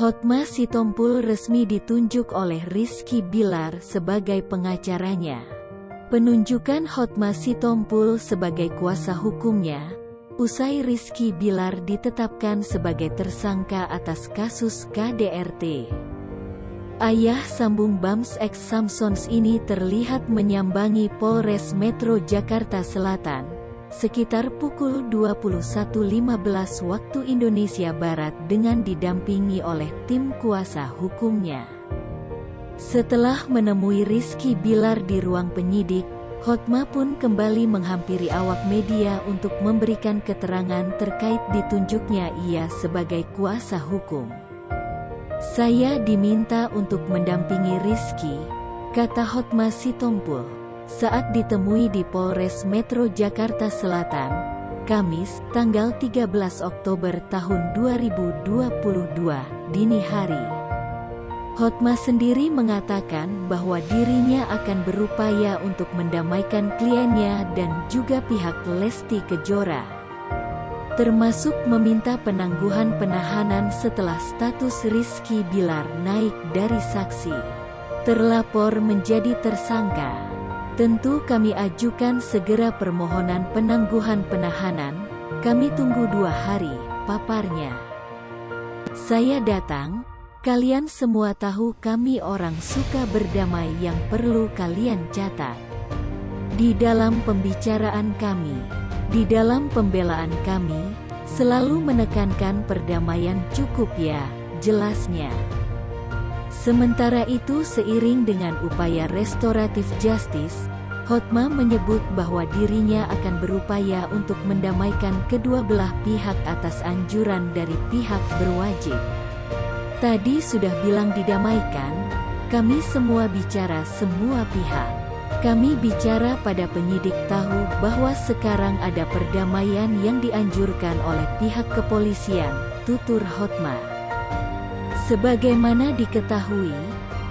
Hotma Sitompul resmi ditunjuk oleh Rizky Bilar sebagai pengacaranya. Penunjukan Hotma Sitompul sebagai kuasa hukumnya, usai Rizky Bilar ditetapkan sebagai tersangka atas kasus KDRT. Ayah sambung Bams X Samsons ini terlihat menyambangi Polres Metro Jakarta Selatan, sekitar pukul 21.15 waktu Indonesia Barat dengan didampingi oleh tim kuasa hukumnya. Setelah menemui Rizky Bilar di ruang penyidik, Hotma pun kembali menghampiri awak media untuk memberikan keterangan terkait ditunjuknya ia sebagai kuasa hukum. "Saya diminta untuk mendampingi Rizky," kata Hotma Sitompul, saat ditemui di Polres Metro Jakarta Selatan, Kamis, tanggal 13 Oktober tahun 2022, dini hari. Hotma sendiri mengatakan bahwa dirinya akan berupaya untuk mendamaikan kliennya dan juga pihak Lesti Kejora, termasuk meminta penangguhan penahanan setelah status Rizky Bilar naik dari saksi terlapor menjadi tersangka. "Tentu kami ajukan segera permohonan penangguhan penahanan, kami tunggu 2 hari, paparnya. "Saya datang, kalian semua tahu kami orang suka berdamai yang perlu kalian catat. Di dalam pembicaraan kami, di dalam pembelaan kami, selalu menekankan perdamaian cukup ya," jelasnya. Sementara itu seiring dengan upaya restoratif justice, Hotma menyebut bahwa dirinya akan berupaya untuk mendamaikan kedua belah pihak atas anjuran dari pihak berwajib. "Tadi sudah bilang didamaikan, kami semua bicara semua pihak. Kami bicara pada penyidik tahu bahwa sekarang ada perdamaian yang dianjurkan oleh pihak kepolisian," tutur Hotma. Sebagaimana diketahui,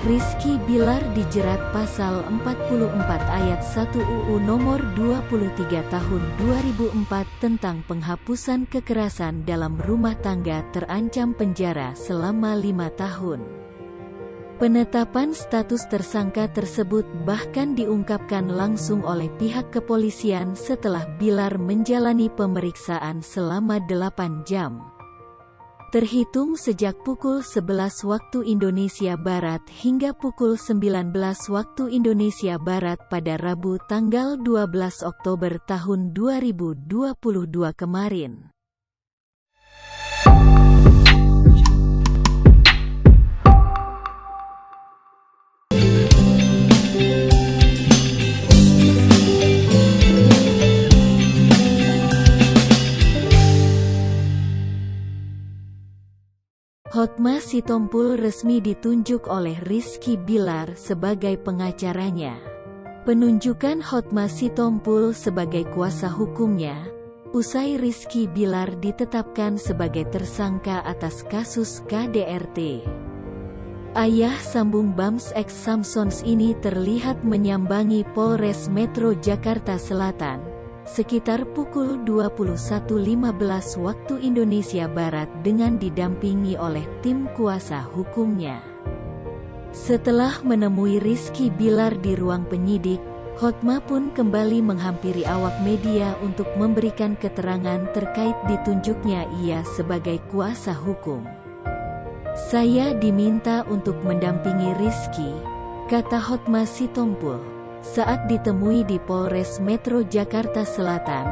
Rizky Bilar dijerat pasal 44 ayat 1 UU nomor 23 tahun 2004 tentang penghapusan kekerasan dalam rumah tangga, terancam penjara selama 5 tahun. Penetapan status tersangka tersebut bahkan diungkapkan langsung oleh pihak kepolisian setelah Bilar menjalani pemeriksaan selama 8 jam. Terhitung sejak pukul 11 waktu Indonesia Barat hingga pukul 19 waktu Indonesia Barat pada Rabu tanggal 12 Oktober tahun 2022 kemarin. Hotma Sitompul resmi ditunjuk oleh Rizky Bilar sebagai pengacaranya. Penunjukan Hotma Sitompul sebagai kuasa hukumnya, usai Rizky Bilar ditetapkan sebagai tersangka atas kasus KDRT. Ayah sambung Bams X Samsons ini terlihat menyambangi Polres Metro Jakarta Selatan, sekitar pukul 21.15 waktu Indonesia Barat dengan didampingi oleh tim kuasa hukumnya. Setelah menemui Rizky Bilar di ruang penyidik, Hotma pun kembali menghampiri awak media untuk memberikan keterangan terkait ditunjuknya ia sebagai kuasa hukum. "Saya diminta untuk mendampingi Rizky," kata Hotma Sitompul, saat ditemui di Polres Metro Jakarta Selatan,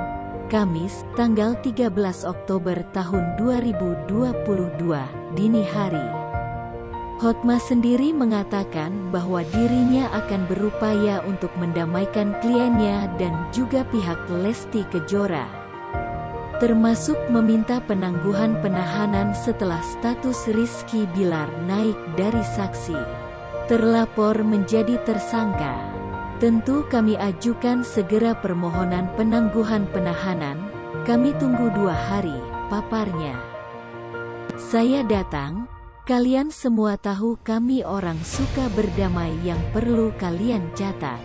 Kamis, tanggal 13 Oktober tahun 2022, dini hari. Hotma sendiri mengatakan bahwa dirinya akan berupaya untuk mendamaikan kliennya dan juga pihak Lesti Kejora, termasuk meminta penangguhan penahanan setelah status Rizky Bilar naik dari saksi terlapor menjadi tersangka. "Tentu kami ajukan segera permohonan penangguhan penahanan, kami tunggu 2 hari, paparnya. "Saya datang, kalian semua tahu kami orang suka berdamai yang perlu kalian catat.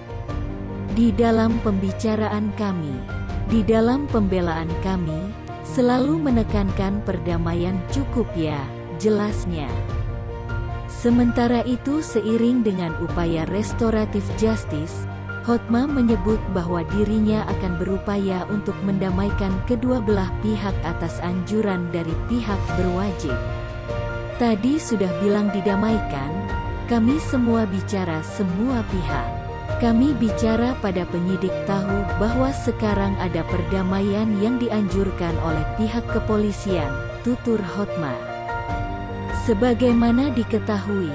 Di dalam pembicaraan kami, di dalam pembelaan kami, selalu menekankan perdamaian cukup ya," jelasnya. Sementara itu, seiring dengan upaya restoratif justice, Hotma menyebut bahwa dirinya akan berupaya untuk mendamaikan kedua belah pihak atas anjuran dari pihak berwajib. Tadi sudah bilang didamaikan, kami semua bicara semua pihak. Kami bicara pada penyidik tahu bahwa sekarang ada perdamaian yang dianjurkan oleh pihak kepolisian, tutur Hotma. Sebagaimana diketahui,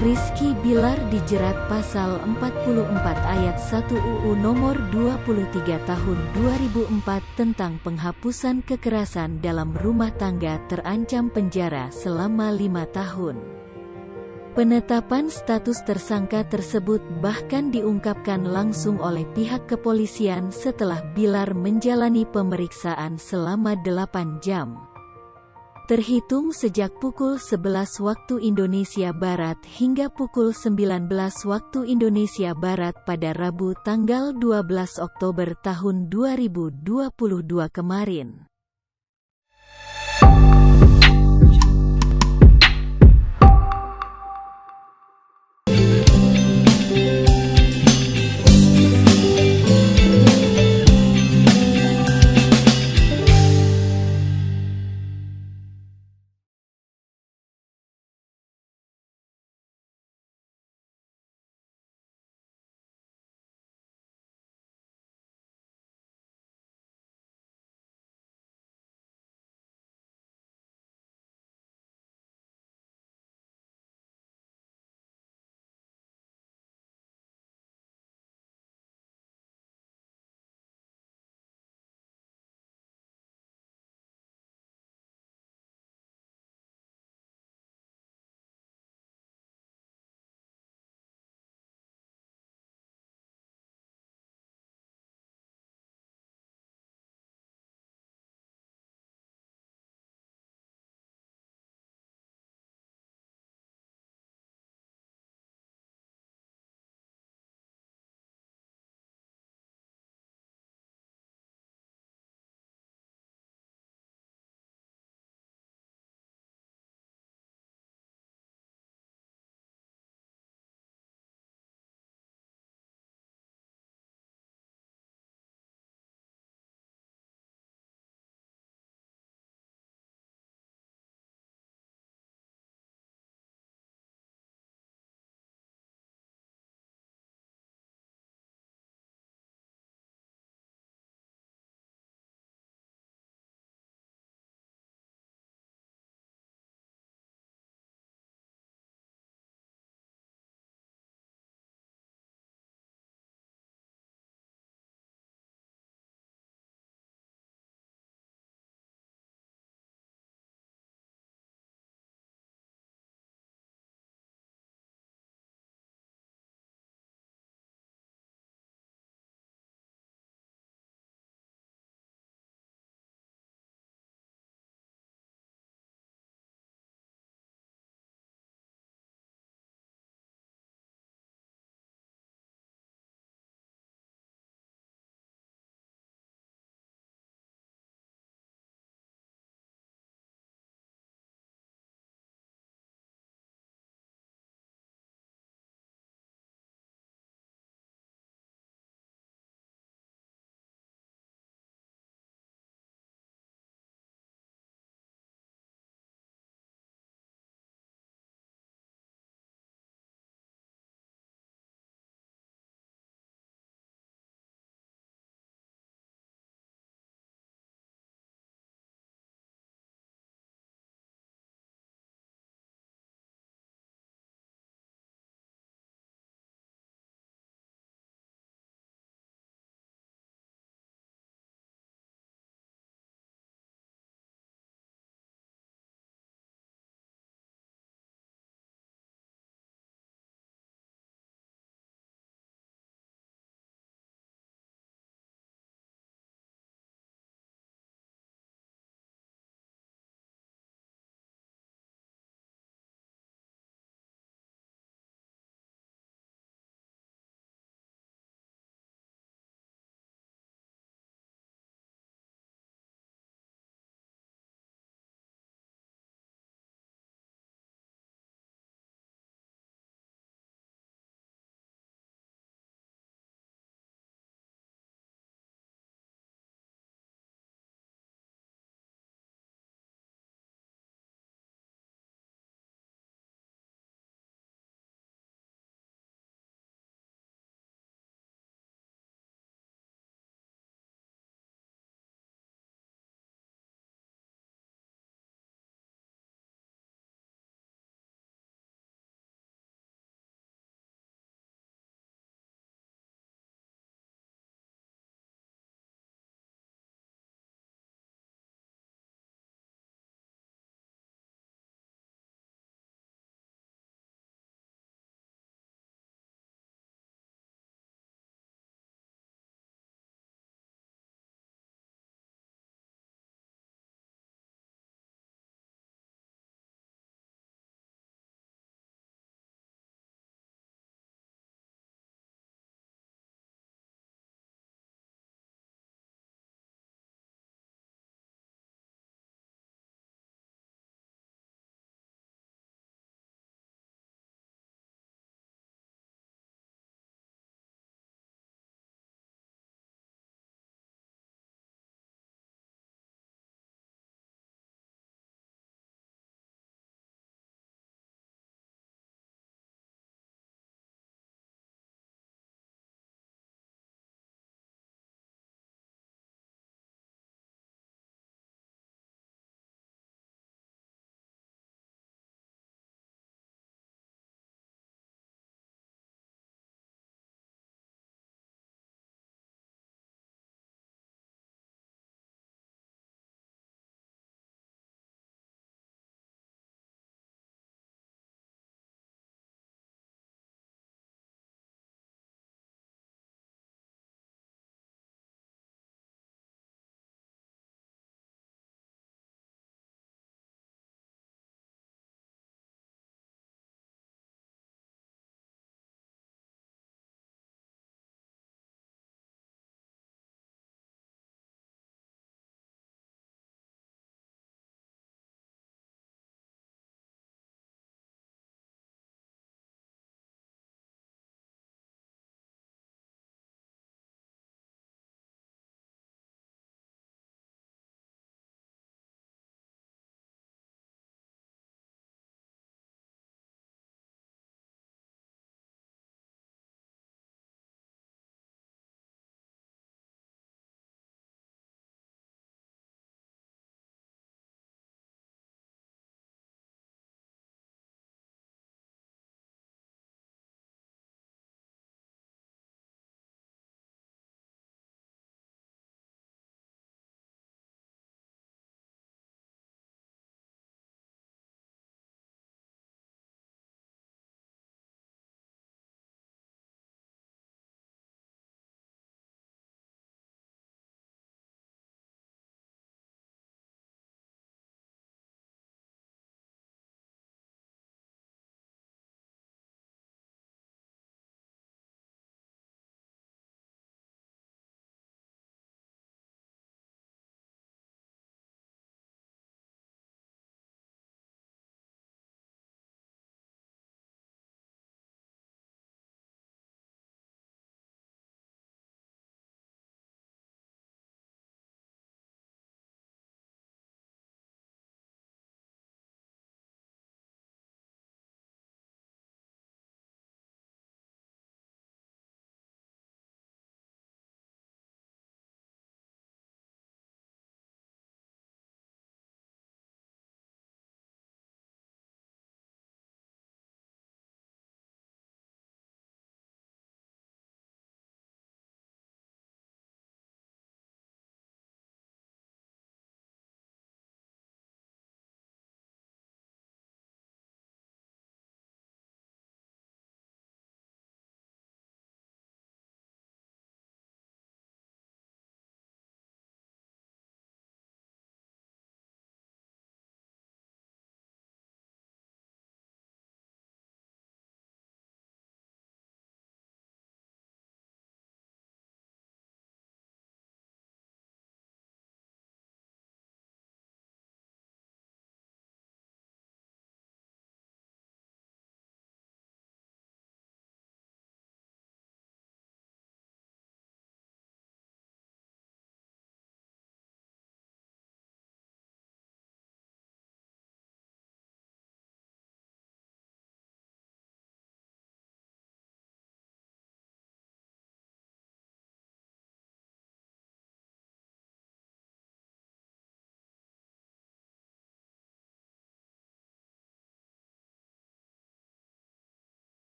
Rizky Bilar dijerat pasal 44 ayat 1 UU nomor 23 tahun 2004 tentang penghapusan kekerasan dalam rumah tangga, terancam penjara selama 5 tahun. Penetapan status tersangka tersebut bahkan diungkapkan langsung oleh pihak kepolisian setelah Bilar menjalani pemeriksaan selama 8 jam. Terhitung sejak pukul 11 waktu Indonesia Barat hingga pukul 19 waktu Indonesia Barat pada Rabu tanggal 12 Oktober tahun 2022 kemarin.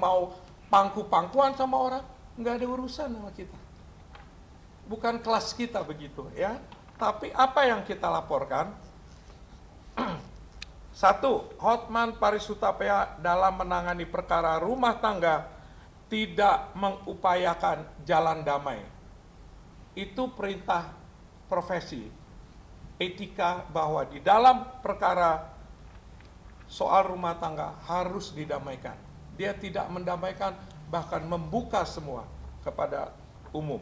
mau pangku-pangkuan sama orang, nggak ada urusan sama kita. Bukan kelas kita begitu ya. Tapi apa yang kita laporkan? Satu, Hotman Paris Hutapea dalam menangani perkara rumah tangga tidak mengupayakan jalan damai. Itu perintah profesi, etika bahwa di dalam perkara soal rumah tangga harus didamaikan. Dia tidak mendamaikan, bahkan membuka semua kepada umum.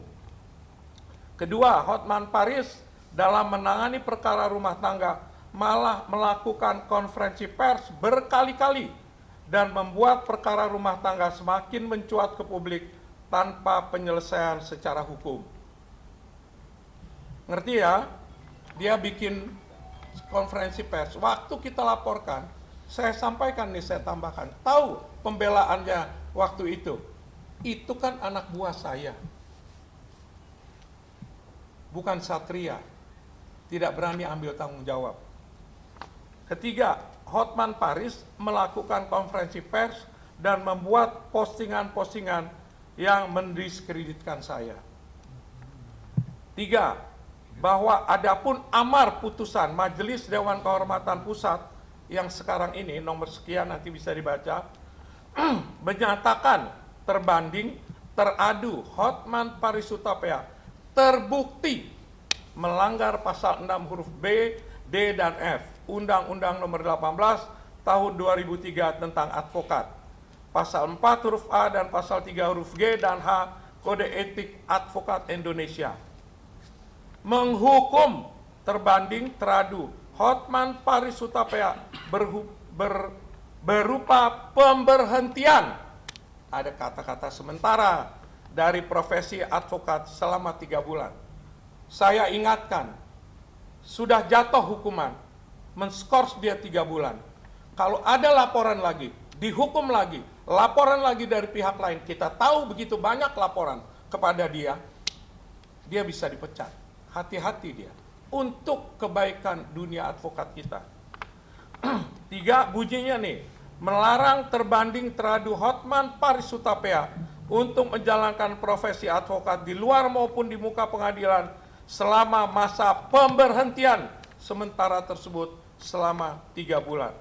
Kedua, Hotman Paris dalam menangani perkara rumah tangga malah melakukan konferensi pers berkali-kali dan membuat perkara rumah tangga semakin mencuat ke publik tanpa penyelesaian secara hukum. Ngerti ya? Dia bikin konferensi pers. Waktu kita laporkan, saya sampaikan nih, saya tambahkan. Tahu pembelaannya waktu itu? Itu kan anak buah saya. Bukan satria. Tidak berani ambil tanggung jawab. Ketiga, Hotman Paris melakukan konferensi pers dan membuat postingan-postingan yang mendiskreditkan saya. Tiga, bahwa adapun amar putusan Majelis Dewan Kehormatan Pusat yang sekarang ini nomor sekian nanti bisa dibaca, menyatakan terbanding teradu Hotman Paris Hutapea terbukti melanggar pasal 6 huruf B, D, dan F Undang-Undang nomor 18 tahun 2003 tentang advokat, pasal 4 huruf A dan pasal 3 huruf G dan H Kode Etik Advokat Indonesia. Menghukum terbanding teradu Hotman Paris Hutapea berupa pemberhentian, ada kata-kata sementara, dari profesi advokat selama 3 bulan. Saya ingatkan, sudah jatuh hukuman, men-skors dia 3 bulan. Kalau ada laporan lagi, dihukum lagi, laporan lagi dari pihak lain, kita tahu begitu banyak laporan kepada dia, dia bisa dipecat. Hati-hati dia, untuk kebaikan dunia advokat kita. 3, bunyinya nih, melarang terbanding teradu Hotman Paris Hutapea untuk menjalankan profesi advokat di luar maupun di muka pengadilan selama masa pemberhentian sementara tersebut selama 3 bulan.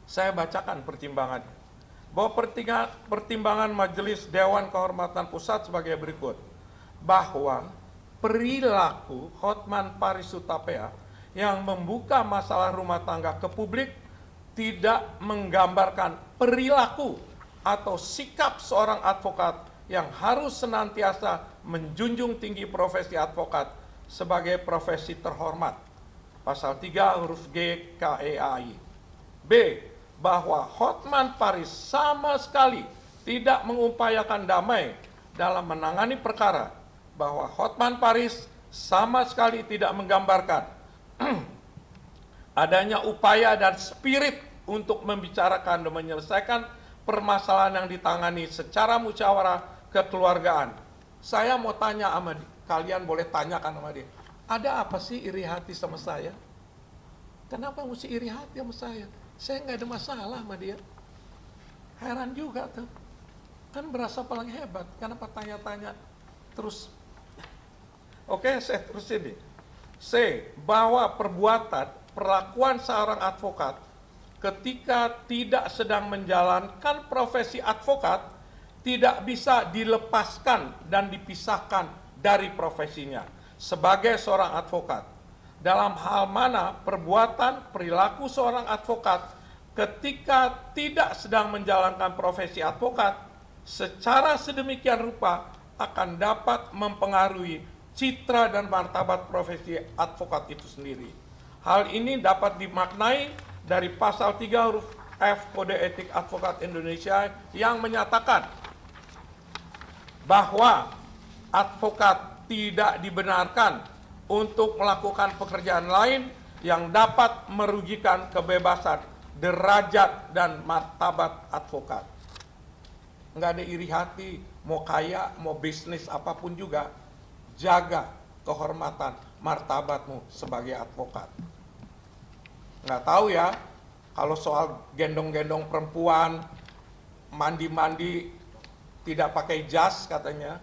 Saya bacakan pertimbangannya. Bahwa pertimbangan Majelis Dewan Kehormatan Pusat sebagai berikut. Bahwa perilaku Hotman Paris Hutapea yang membuka masalah rumah tangga ke publik tidak menggambarkan perilaku atau sikap seorang advokat yang harus senantiasa menjunjung tinggi profesi advokat sebagai profesi terhormat. Pasal 3 huruf G KEAI. B. Bahwa Hotman Paris sama sekali tidak mengupayakan damai dalam menangani perkara. Bahwa Hotman Paris sama sekali tidak menggambarkan adanya upaya dan spirit untuk membicarakan dan menyelesaikan permasalahan yang ditangani secara musyawarah kekeluargaan. Saya mau tanya sama kalian, boleh tanyakan sama dia. Ada apa sih iri hati sama saya? Kenapa mesti iri hati sama saya? Saya nggak ada masalah sama dia. Heran juga tuh. Kan berasa paling hebat. Kenapa tanya-tanya terus? Oke, saya terusin nih. C. Bahwa perlakuan seorang advokat ketika tidak sedang menjalankan profesi advokat tidak bisa dilepaskan dan dipisahkan dari profesinya sebagai seorang advokat. Dalam hal mana perbuatan perilaku seorang advokat ketika tidak sedang menjalankan profesi advokat secara sedemikian rupa akan dapat mempengaruhi citra dan martabat profesi advokat itu sendiri. Hal ini dapat dimaknai dari pasal 3 huruf F Kode Etik Advokat Indonesia yang menyatakan bahwa advokat tidak dibenarkan untuk melakukan pekerjaan lain yang dapat merugikan kebebasan, derajat, dan martabat advokat. Nggak ada iri hati, mau kaya, mau bisnis, apapun juga, jaga kehormatan, martabatmu sebagai advokat. Nggak tahu ya, kalau soal gendong-gendong perempuan, mandi-mandi tidak pakai jas katanya.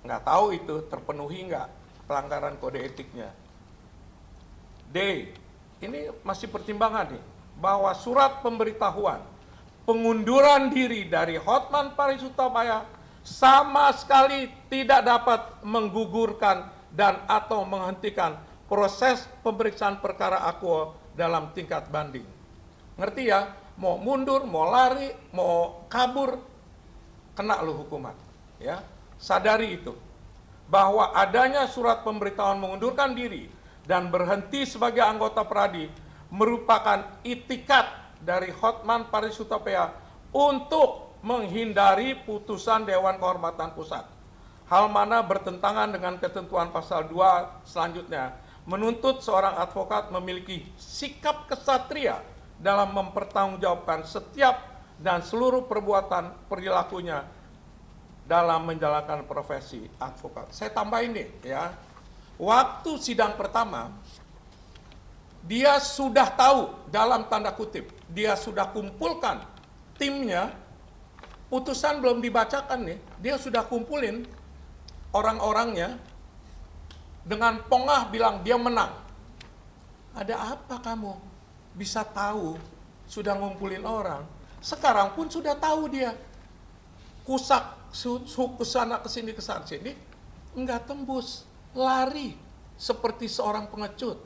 Nggak tahu itu terpenuhi nggak pelanggaran kode etiknya. D, ini masih pertimbangan nih, bahwa surat pemberitahuan pengunduran diri dari Hotman Paris Hutapea sama sekali tidak dapat menggugurkan dan atau menghentikan proses pemeriksaan perkara akuo dalam tingkat banding. Ngerti ya? Mau mundur, mau lari, mau kabur, kena lu hukuman. Ya, sadari itu. Bahwa adanya surat pemberitahuan mengundurkan diri dan berhenti sebagai anggota Pradi merupakan itikat dari Hotman Paris Hutapea untuk menghindari putusan Dewan Kehormatan Pusat. Hal mana bertentangan dengan ketentuan pasal 2 selanjutnya, menuntut seorang advokat memiliki sikap kesatria dalam mempertanggungjawabkan setiap dan seluruh perbuatan perilakunya dalam menjalankan profesi advokat. Saya tambahin nih ya, waktu sidang pertama, dia sudah tahu, dalam tanda kutip, dia sudah kumpulkan timnya, putusan belum dibacakan nih, dia sudah kumpulin orang-orangnya, dengan pongah bilang dia menang. Ada apa kamu? Bisa tahu, sudah ngumpulin orang. Sekarang pun sudah tahu dia. Kusak, kesana kesini kesana sini, enggak tembus, lari seperti seorang pengecut.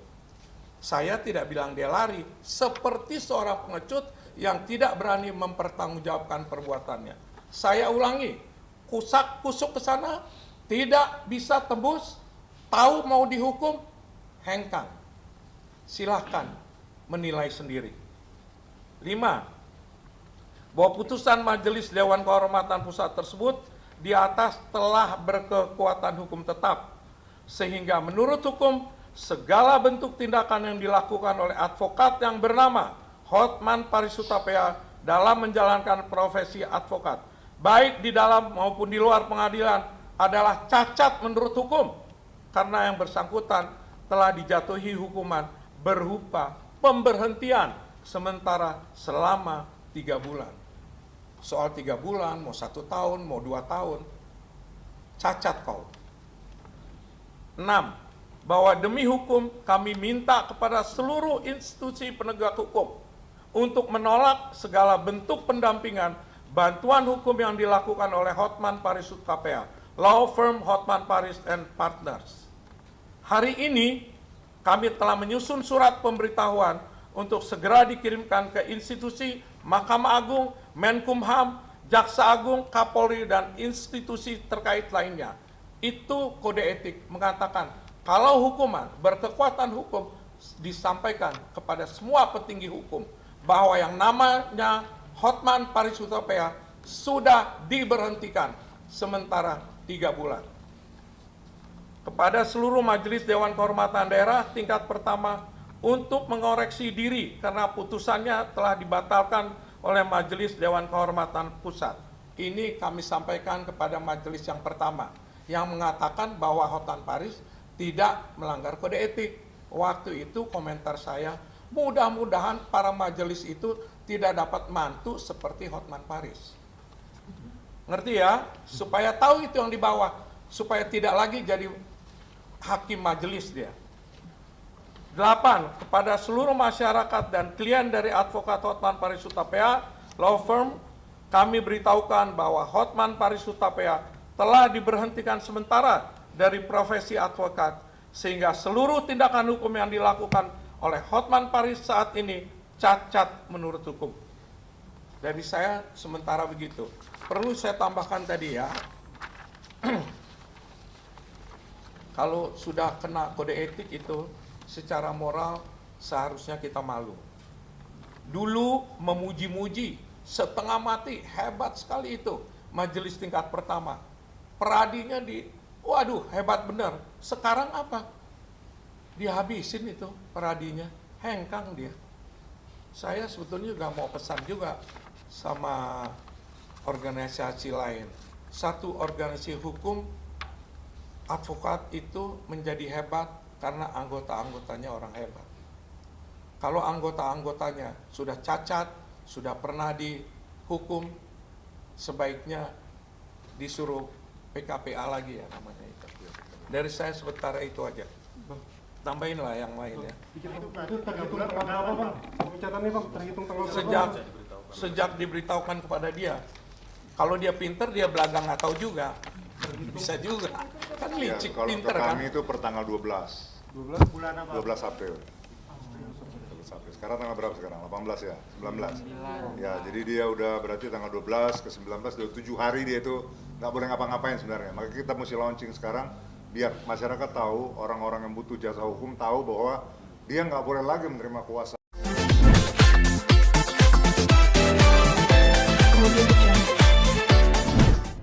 Saya tidak bilang dia lari, seperti seorang pengecut yang tidak berani mempertanggungjawabkan perbuatannya. Saya ulangi, kusuk ke sana, tidak bisa tembus, tahu mau dihukum, hengkang. Silahkan menilai sendiri. 5. Bahwa putusan Majelis Dewan Kehormatan Pusat tersebut di atas telah berkekuatan hukum tetap, sehingga menurut hukum segala bentuk tindakan yang dilakukan oleh advokat yang bernama Hotman Paris Hutapea dalam menjalankan profesi advokat, baik di dalam maupun di luar pengadilan, adalah cacat menurut hukum, karena yang bersangkutan telah dijatuhi hukuman berupa pemberhentian sementara selama 3 bulan. Soal 3 bulan, mau 1 tahun, mau 2 tahun, cacat kau. 6. Bahwa demi hukum kami minta kepada seluruh institusi penegak hukum untuk menolak segala bentuk pendampingan bantuan hukum yang dilakukan oleh Hotman Paris Hutapea, law firm Hotman Paris and Partners. Hari ini kami telah menyusun surat pemberitahuan untuk segera dikirimkan ke institusi Mahkamah Agung, Menkumham, Jaksa Agung, Kapolri, dan institusi terkait lainnya. Itu kode etik mengatakan kalau hukuman berkekuatan hukum disampaikan kepada semua petinggi hukum bahwa yang namanya Hotman Paris Hutapea sudah diberhentikan sementara 3 bulan. Kepada seluruh Majelis Dewan Kehormatan Daerah tingkat pertama untuk mengoreksi diri karena putusannya telah dibatalkan oleh Majelis Dewan Kehormatan Pusat. Ini kami sampaikan kepada majelis yang pertama yang mengatakan bahwa Hotman Paris tidak melanggar kode etik. Waktu itu komentar saya, mudah-mudahan para majelis itu tidak dapat mantu seperti Hotman Paris. Ngerti ya? Supaya tahu itu yang di bawah, supaya tidak lagi jadi hakim majelis dia. 8. Kepada seluruh masyarakat dan klien dari advokat Hotman Paris Hutapea law firm, kami beritahukan bahwa Hotman Paris Hutapea telah diberhentikan sementara dari profesi advokat, sehingga seluruh tindakan hukum yang dilakukan oleh Hotman Paris saat ini cacat menurut hukum. Dari saya sementara begitu. Perlu saya tambahkan tadi ya, kalau sudah kena kode etik itu secara moral seharusnya kita malu. Dulu memuji-muji setengah mati, hebat sekali itu majelis tingkat pertama. Peradinya waduh hebat benar. Sekarang apa? Dihabisin itu peradinya, hengkang dia. Saya sebetulnya juga mau pesan juga sama organisasi lain. Satu organisasi hukum, advokat itu menjadi hebat karena anggota-anggotanya orang hebat. Kalau anggota-anggotanya sudah cacat, sudah pernah dihukum, sebaiknya disuruh PKPA lagi ya namanya itu. Dari saya sementara itu aja. Tambahin lah yang lain ya. Itu terhitung tanggal berapa Bang? Pemecatannya Bang, terhitung tanggal berapa? Sejak diberitahukan kepada dia. Kalau dia pinter, dia belagang nggak tahu juga. Bisa juga. Kan Ya, licik, kalau pinter untuk kan. kami itu per tanggal 12 bulan apa? 12 April. 12 April. Sekarang tanggal berapa sekarang? 18 ya? 19? Ya, jadi dia udah berarti tanggal 12 ke 19, udah 7 hari dia itu nggak boleh ngapa-ngapain sebenarnya. Maka kita mesti launching sekarang, biar masyarakat tahu, orang-orang yang butuh jasa hukum tahu bahwa dia nggak boleh lagi menerima kuasa.